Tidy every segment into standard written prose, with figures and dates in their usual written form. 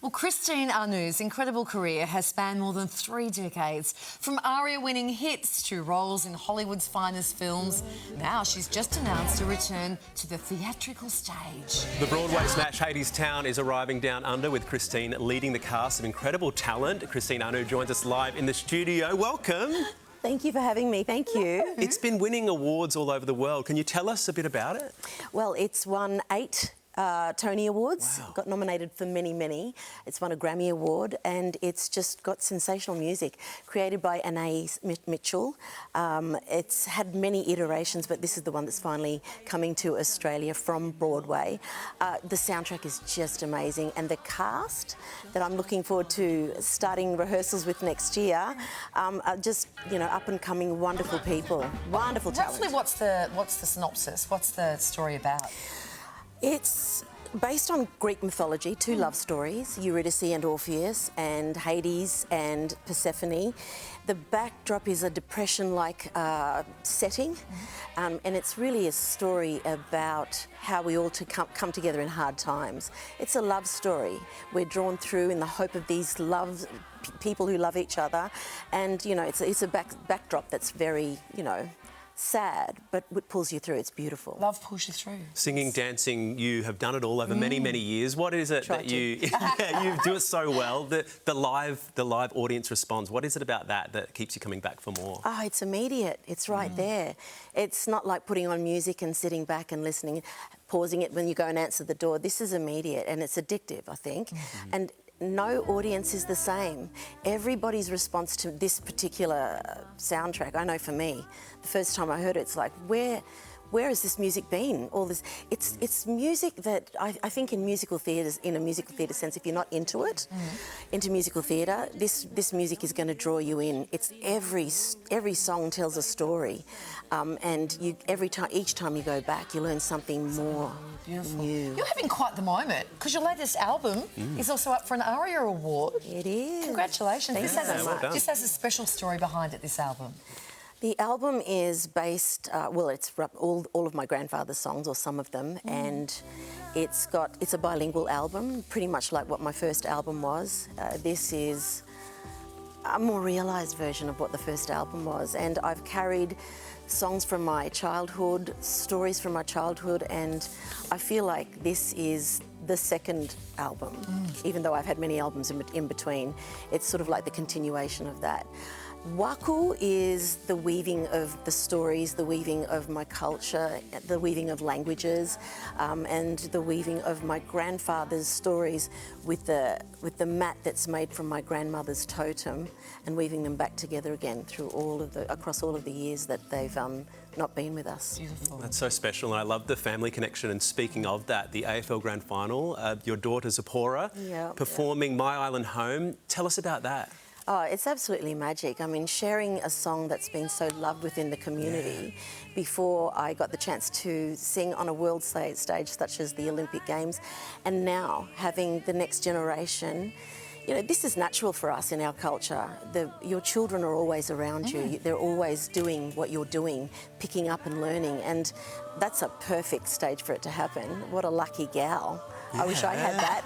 Well, Christine Anu's incredible career has spanned more than 3 decades. From ARIA-winning hits to roles in Hollywood's finest films, now she's just announced a return to the theatrical stage. The Broadway smash Hadestown is arriving down under with Christine leading the cast of incredible talent. Christine Anu joins us live in the studio. Welcome. Thank you for having me. Thank you. It's been winning awards all over the world. Can you tell us a bit about it? Well, it's won 8 Tony Awards, Wow. got nominated for many. It's won a Grammy Award, and it's just got sensational music created by Anais Mitchell. It's had many iterations, but this is the one that's finally coming to Australia from Broadway. The soundtrack is just amazing, and the cast that I'm looking forward to starting rehearsals with next year are just, up and coming wonderful people, wonderful talent. Roughly, what's the synopsis? What's the story about? It's based on Greek mythology, 2 love stories, Eurydice and Orpheus, and Hades and Persephone. The backdrop is a depression-like setting, and it's really a story about how we all come together in hard times. It's a love story. We're drawn through in the hope of these people who love each other, and it's a backdrop that's very, sad, but it pulls you through. It's beautiful. Love pulls you through. Singing, dancing, you have done it all over many years. What is it that you do it so well? The live audience responds. What is it about that keeps you coming back for more? Oh, it's immediate. It's right there. It's not like putting on music and sitting back and listening, pausing it when you go and answer the door. This is immediate, and it's addictive, I think. And no audience is the same. Everybody's response to this particular soundtrack, I know for me, the first time I heard it, it's like, where has this music been? All this, it's music that I think in musical theatres, in a musical theatre sense, if you're not into it, into musical theatre, this music is going to draw you in. It's every song tells a story, and each time you go back, you learn something more new. You're having quite the moment because your latest album is also up for an ARIA award. It is. Congratulations! Thank you so much. This has a special story behind it. This album. The album is based, it's all of my grandfather's songs, or some of them, and it's a bilingual album, pretty much like what my first album was. This is a more realised version of what the first album was, and I've carried songs from my childhood, stories from my childhood, and I feel like this is the second album, even though I've had many albums in between. It's sort of like the continuation of that. Waku is the weaving of the stories, the weaving of my culture, the weaving of languages, and the weaving of my grandfather's stories with the mat that's made from my grandmother's totem, and weaving them back together again through across all of the years that they've not been with us. Beautiful. That's so special, and I love the family connection. And speaking of that, the AFL Grand Final, your daughter Zipporah performing My Island Home. Tell us about that. Oh, it's absolutely magic. I mean, sharing a song that's been so loved within the community before I got the chance to sing on a world stage such as the Olympic Games, and now having the next generation. This is natural for us in our culture. Your children are always around you. They're always doing what you're doing, picking up and learning, and that's a perfect stage for it to happen. What a lucky gal. I wish I had that.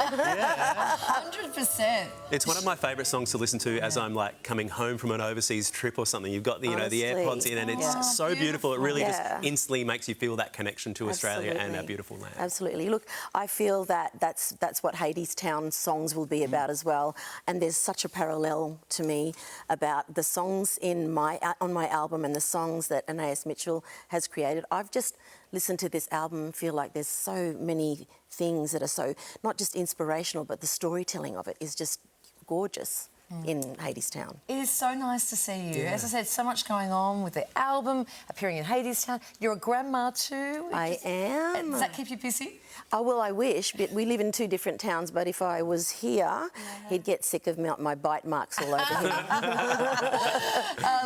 100%. It's one of my favourite songs to listen to as I'm coming home from an overseas trip or something. You've got the the AirPods in, and it's so beautiful. It really just instantly makes you feel that connection to Australia and our beautiful land. Absolutely. Look, I feel that that's what Hadestown songs will be about as well. And there's such a parallel to me about the songs on my album and the songs that Anais Mitchell has created. I've just listened to this album and feel like there's so many things that are so not just inspirational, but the storytelling of it is just gorgeous in Hadestown. It is so nice to see you. As I said, so much going on with the album, appearing in Hadestown. You're a grandma too. I am. Does that keep you busy? Oh, well, I wish, but we live in 2 different towns, but if I was here, he'd get sick of my bite marks all over him.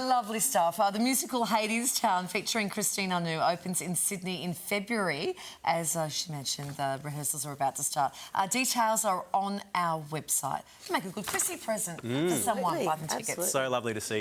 Lovely stuff. The musical Hadestown, featuring Christine Anu, opens in Sydney in February. As she mentioned, the rehearsals are about to start. Details are on our website. Make a good Chrissy present for someone. Buy them tickets. So lovely to see you.